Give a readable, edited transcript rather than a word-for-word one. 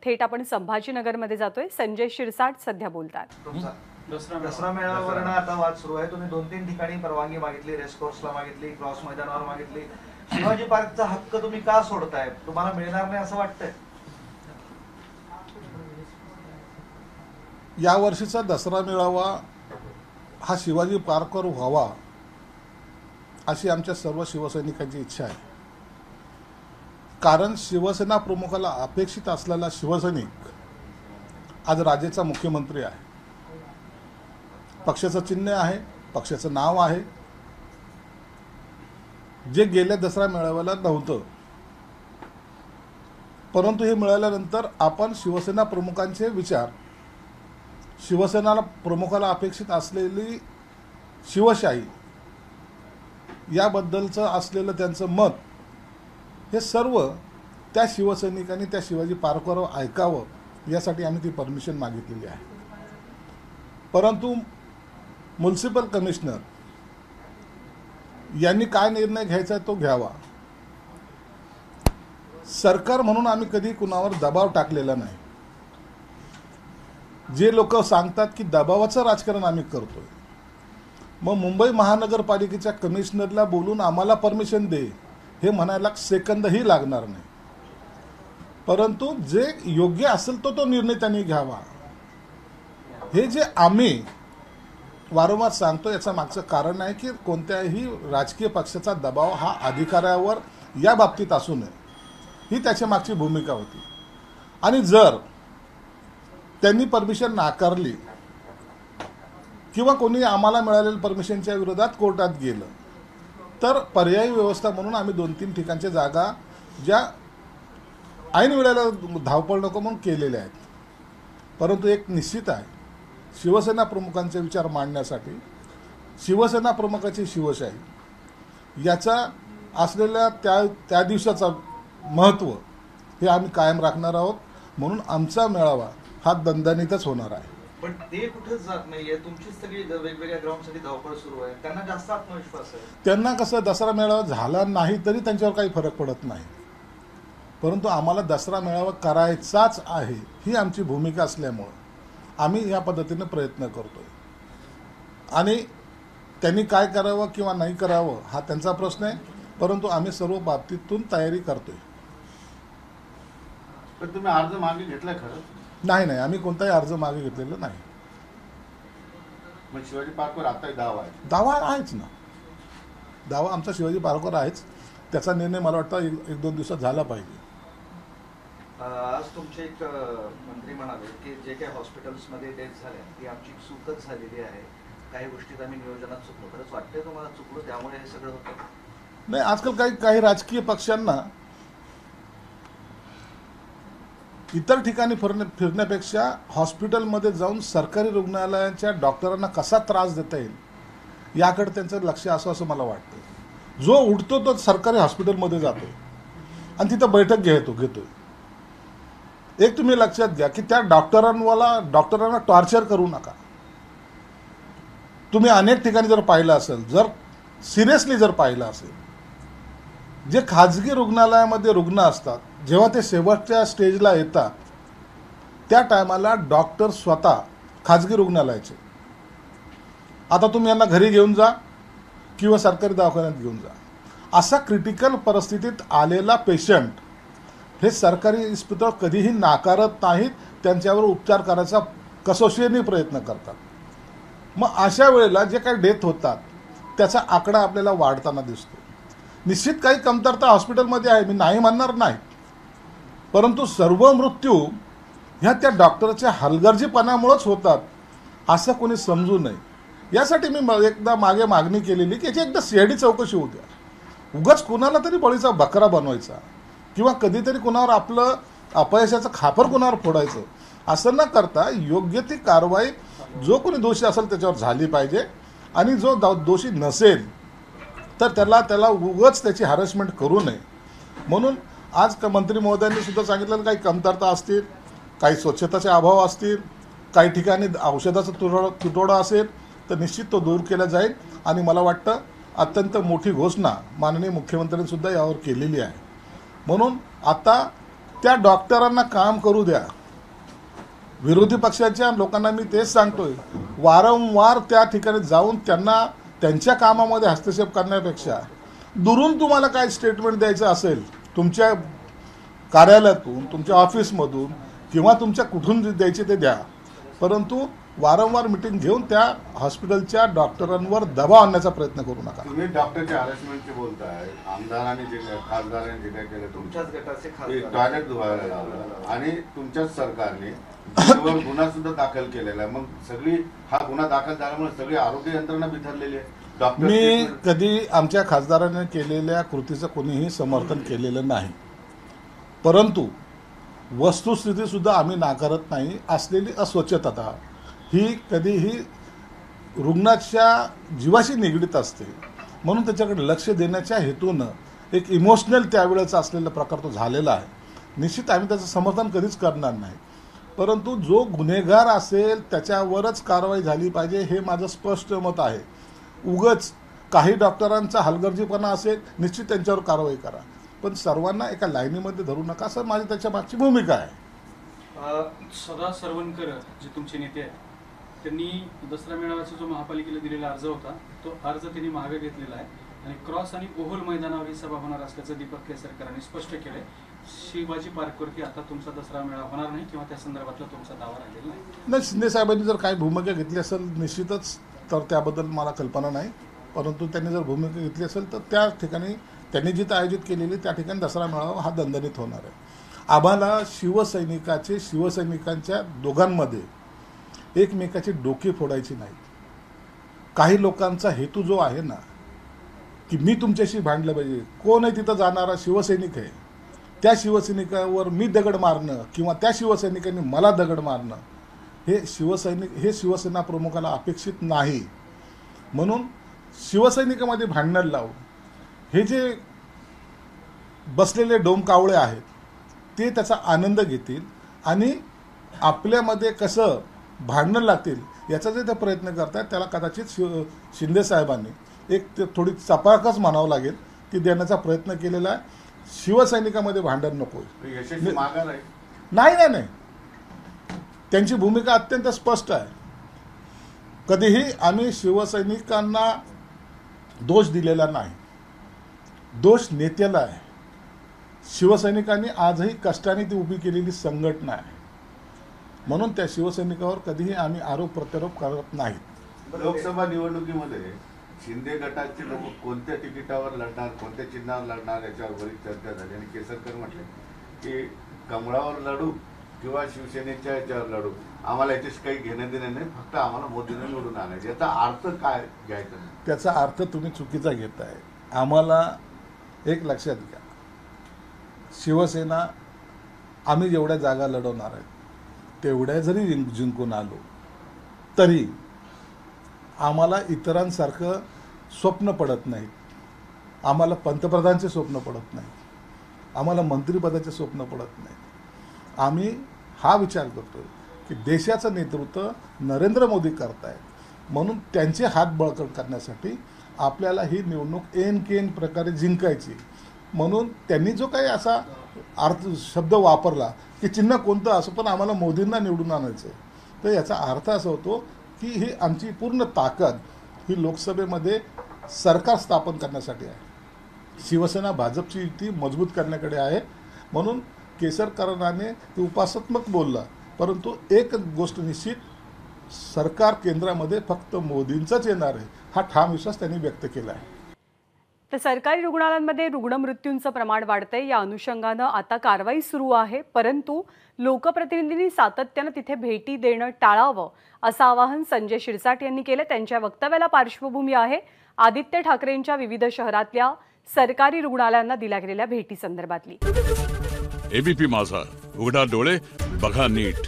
थेट आपण संभाजीनगरमध्ये जातोय. संजय शिरसाट सध्या बोलतात. दसरा मेळाव्यावरनं आता वाद सुरू आहे. तुम्ही 2-3 ठिकाणी परवानगी मागितली, रेसकोर्सला मागितली, क्रॉस मैदानावर मागितली. शिवाजी पार्कचा हक्क तुम्ही का सोडताय? तुम्हाला मिळणार नाही असं वाटतंय? या वर्षीचा दसरा मेळावा हा शिवाजी पार्कवर व्हावा अशी आमच्या सर्व शिवसैनिकांची इच्छा आहे. कारण शिवसेना प्रमुखाला अपेक्षित असलेला शिवसैनिक आज राज्याचा मुख्यमंत्री आहे. पक्षाचं चिन्ह आहे, पक्षाचं नाव आहे, जे गेल्या दसरा मेळाव्याला नव्हतं. परंतु हे मिळाल्यानंतर आपण शिवसेना प्रमुखांचे विचार, शिवसेना प्रमुखाला अपेक्षित असलेली शिवशाही याबद्दलचं असलेलं त्यांचं मत, हे सर्व त्या शिवसैनिकांनी त्या शिवाजी पार्कवर ऐकावं यासाठी आम्ही ती परमिशन मागितलेली आहे. परंतु म्युनिसिपल कमिशनर यांनी काय निर्णय घ्यायचा तो घ्यावा. सरकार म्हणून आम्ही कधी कुणावर दबाव टाकलेला नाही. जे लोक सांगतात की दबावाचं राजकारण आम्ही करतोय, मग मुंबई महानगरपालिकेच्या कमिशनरला बोलून आम्हाला परमिशन दे हे म्हणायला सेकंदही लागणार नाही. परंतु जे योग्य असेल तो निर्णय त्यांनी घ्यावा. हे जे आम्ही वारंवार सांगतो याचं मागचं कारण आहे की कोणत्याही राजकीय पक्षाचा दबाव हा अधिकाऱ्यावर या बाबतीत असू नये, ही त्याच्या मागची भूमिका होती. आणि जर त्यांनी परमिशन नाकारली किंवा कोणी आम्हाला मिळालेल्या परमिशनच्या विरोधात कोर्टात गेलं तर पर्यायी व्यवस्था म्हणून आम्ही 2-3 ठिकाणच्या जागा ज्या ऐन वेळेला धावपळ नको म्हणून केलेल्या आहेत. परंतु एक निश्चित आहे, शिवसेना प्रमुखांचे विचार मांडण्यासाठी शिवसेना प्रमुखाची शिवशाही याचा असलेल्या त्या दिवसाचं महत्त्व हे आम्ही कायम राखणार आहोत. म्हणून आमचा मेळावा हा दणदणीतच होणार आहे. पण ते कुठेच जात नाहीये. तुमचीच सगळी वेगवेगळ्या ग्राउंडसाठी धावपळ सुरू आहे. त्यांना जास्त आत्मविश्वास आहे. त्यांना कसं दसरा मेळावा झाला नाही तरी त्यांच्यावर काही फरक पडत नाही. परंतु आम्हाला दसरा मेळावा करायचाच आहे ही आमची भूमिका असल्यामुळं आम्ही या पद्धतीने प्रयत्न करतोय. आणि त्यांनी काय करावं किंवा नाही करावं हा त्यांचा प्रश्न आहे. परंतु आम्ही सर्व बाबतीतून तयारी करतोय. पण तुम्ही अर्ज मागे घेतलाय खरं? नाही, आम्ही कोणताही अर्ज मागे घेतलेला नाही. मग शिवाजी पार्कवर आताही दावा आहे? दावा आहेच ना. दावा आमचा शिवाजी पार्कवर आहेच. त्याचा निर्णय मला वाटतं 1-2 दिवसात झाला पाहिजे. आज तुमचे एक मंत्री म्हणाले की जे काही हॉस्पिटल्समध्ये डेथ झाल्या ती आमची चूकच झालेली आहे. काही गोष्टीत आम्ही नियोजनात चुकलो. खरंच वाटतंय तुम्हाला चुकलो त्यामुळे हे सगळं होतं? नाही, आजकाल काही राजकीय पक्षांना इतर ठिकाणी फिरण्यापेक्षा हॉस्पिटलमध्ये जाऊन सरकारी रुग्णालयाच्या डॉक्टरांना कसा त्रास देता येईल याकडे त्यांचं लक्ष असं मला वाटतं. जो उठतो तो सरकारी हॉस्पिटलमध्ये जातो आणि तिथं बैठक घेतोय. एक तुम्ही लक्षात घ्या की त्या डॉक्टरांना टॉर्चर करू नका. तुम्ही अनेक ठिकाणी जर पाहिलं असेल, जर सिरियसली जर पाहिलं असेल, जे खाजगी रुग्णालयामध्ये रुग्ण असतात जेव्हा ते शेवटच्या स्टेजला येतात त्या टायमाला डॉक्टर स्वतः खाजगी रुग्णालयाचे, आता तुम्ही यांना घरी घेऊन जा किंवा सरकारी दवाखान्यात घेऊन जा, असा क्रिटिकल परिस्थितीत आलेला पेशंट हे सरकारी इस्पितळ कधीही नाकारत नाहीत. त्यांच्यावर उपचार करायचा कसोशीने प्रयत्न करतात. मग अशा वेळेला जे काही डेथ होतात त्याचा आकडा आपल्याला वाढताना दिसतो. निश्चित काही कमतरता हॉस्पिटलमध्ये आहे, मी नाही म्हणणार नाही. परंतु सर्व मृत्यू ह्या त्या डॉक्टरच्या हलगर्जीपणामुळेच होतात असं कोणी समजू नये. यासाठी मी एकदा मागे मागणी केलेली की याची एकदा सीआयडी चौकशी होऊ द्या. उगाच कुणाला तरी बळीचा बकरा बनवायचा किंवा कधीतरी कुणावर आपलं अपयशाचं खापर कुणावर फोडायचं असं न करता योग्य ती कारवाई जो कोणी दोषी असेल त्याच्यावर झाली पाहिजे. आणि जो दोषी नसेल तर त्याला उगाच त्याची हॅरेसमेंट करू नये. म्हणून आज मंत्री महोदयांनी सुद्धा सांगितलं काही कमतरता असतील, काही स्वच्छताचे अभाव असतील, काही ठिकाणी औषधाचा तुटवडा असेल तर निश्चित तो दूर केला जाईल. आणि मला वाटतं अत्यंत मोठी घोषणा माननीय मुख्यमंत्र्यांनी सुद्धा यावर केलेली आहे. म्हणून आता त्या डॉक्टरांना काम करू द्या. विरोधी पक्षाच्या लोकांना मी तेच सांगतोय, वारंवार त्या ठिकाणी जाऊन त्यांना त्यांच्या कामामध्ये हस्तक्षेप करण्यापेक्षा दुरून तुम्हाला काय स्टेटमेंट द्यायचं असेल तुमच्या कार्यालयातून, तुमच्या ऑफिसमधून किंवा तुमच्या कुठून द्यायचे ते द्या, परंतु वारंवार मिटिंग घेऊन त्या हॉस्पिटलच्या डॉक्टरांवर दबाव आणण्याचा प्रयत्न करू नका. तुम्ही डॉक्टरच्या हॅरेसमेंटचे बोलताय. आमदारांनी जे खासदारांनी जे काय केलं, तुमच्याच गटाचे टॉयलेट धुवायला लावलं आणि तुमच्याच सरकारने त्याच्यावर गुन्हा सुद्धा दाखल केलेला आहे. मग सगळी हा गुन्हा दाखल झाल्यामुळे सगळी आरोग्य यंत्रणा बिथरलेली आहे. डॉक्टर मी कधी आमच्या खासदारांनी केलेल्या कृतीचं कोणीही समर्थन केलेलं नाही, परंतु वस्तुस्थिती सुद्धा आम्ही नाकारत नाही. असलेली अस्वच्छता ही कधीही रुग्णाच्या जीवाशी निगडीत असते, म्हणून त्याच्याकडे लक्ष देण्याच्या हेतूनं एक इमोशनल त्यावेळेचा असलेला प्रकार तो झालेला आहे. निश्चित आम्ही त्याचं समर्थन कधीच करणार नाही, परंतु जो गुन्हेगार असेल त्याच्यावरच कारवाई झाली पाहिजे हे माझं स्पष्ट मत आहे. उगाच काही डॉक्टरांचा हलगर्जीपणा असेल, निश्चित त्यांच्यावर कारवाई करा, पण सर्वांना एका लाईनीमध्ये धरू नका, असं माझी त्याच्या मागची भूमिका आहे. सदा सरवणकर जे तुमचे नेते आहेत, त्यांनी दसरा मेळाव्याचा जो महापालिकेला दिलेला अर्ज होता तो अर्ज त्यांनी मागे घेतलेला आहे आणि क्रॉस आणि ओहोल मैदानावर ही सभा होणार असल्याचं दीपक केसरकरांनी स्पष्ट केलंय. शिवाजी पार्कवरती आता तुमचा दसरा मेळावा होणार नाही किंवा त्या संदर्भातला तुमचा दावा राहिलेला नाही. शिंदे साहेबांनी जर काही भूमिका घेतली असेल निश्चितच, तर त्याबद्दल मला कल्पना नाही, परंतु त्यांनी जर भूमिका घेतली असेल तर त्या ठिकाणी त्यांनी जिथं आयोजित केलेली त्या ठिकाणी दसरा मेळावा हा दणदणीत होणार आहे. आम्हाला शिवसैनिकांच्या दोघांमध्ये एकमेकाची डोके फोडायची नाही. काही लोकांचा हेतू जो आहे ना की मी तुमच्याशी भांडलं पाहिजे, कोण आहे तिथं जाणारा शिवसैनिक आहे, त्या शिवसैनिकावर मी दगड मारणं किंवा त्या शिवसैनिकांनी मला दगड मारणं हे शिवसेना प्रमुखाला अपेक्षित नाही. म्हणून शिवसैनिकामध्ये भांडण लावून हे जे बसलेले डोमकावळे आहेत ते त्याचा आनंद घेतील आणि आपल्यामध्ये कसं भांडणं लागतील याचा जे ते प्रयत्न करतात, त्याला कदाचित शिंदे साहेबांनी एक थोडी चपाकच म्हणावं लागेल ती देण्याचा प्रयत्न केलेला आहे. शिवसैनिकामध्ये भांडण नको. यशस्वी माघार आहे. नाही, त्यांची भूमिका अत्यंत स्पष्ट आहे. कधीही आम्ही शिवसैनिकांना दोष दिलेला नाही, दोष नेत्याला आहे. शिवसैनिकांनी आजही कष्टाने ती उभी केलेली संघटना आहे, म्हणून त्या शिवसैनिकावर कधीही आम्ही आरोप प्रत्यारोप करत नाही. लोकसभा निवडणुकीमध्ये शिंदे गटाचे लोक कोणत्या तिकिटावर लढणार, कोणत्या चिन्हावर लढणार याच्यावर बरीच चर्चा झाली आणि केसरकर म्हटले की कमळावर लढू किंवा शिवसेनेच्या याच्यावर लढू, आम्हाला याच्याशी काही घेणं देणं नाही, फक्त आम्हाला मोदींना निवडून आणायचं. याचा अर्थ काय घ्यायचा? त्याचा अर्थ तुम्ही चुकीचा घेताय. आम्हाला एक लक्षात घ्या, शिवसेना आम्ही जेवढ्या जागा लढवणार आहेत तेवढ्या जरी जिंकून आलो तरी आम्हाला इतरांसारखं स्वप्न पडत नाहीत. आम्हाला पंतप्रधानचे स्वप्न पडत नाहीत, आम्हाला मंत्रिपदाचे स्वप्न पडत नाहीत. आम्ही हा विचार करतो की देशाचं नेतृत्व नरेंद्र मोदी करतायत, म्हणून त्यांचे हात बळकट करण्यासाठी आपल्याला ही निवडणूक ऐन प्रकारे जिंकायची. म्हणून त्यांनी जो काही असा शब्द वापरला की चिन्ह कोणतं असो पण आम्हाला मोदींना निवडून आणायचं, तर याचा अर्थ असा होतो की ही आमची पूर्ण ताकद ही लोकसभेमध्ये सरकार स्थापन करण्यासाठी आहे. शिवसेना भाजपची युती मजबूत करण्याकडे आहे. म्हणून केसरकरांनी ते उपासनात्मक बोलला, परंतु एक गोष्ट निश्चित, सरकार केंद्रामध्ये फक्त मोदींचंच येणार आहे हा ठाम विश्वास त्यांनी व्यक्त केला आहे. तर सरकारी रुग्णालयांमध्ये रुग्णमृत्यूंचं प्रमाण वाढतंय, या अनुषंगानं आता कारवाई सुरू आहे, परंतु लोकप्रतिनिधींनी सातत्यानं तिथे भेटी देणं टाळावं असं आवाहन संजय शिरसाट यांनी केलं. त्यांच्या वक्तव्याला पार्श्वभूमी आहे आदित्य ठाकरेंच्या विविध शहरातल्या सरकारी रुग्णालयांना दिल्या गेलेल्या भेटी संदर्भातली. एबीपी माझा, उघडा डोळे बघा नीट.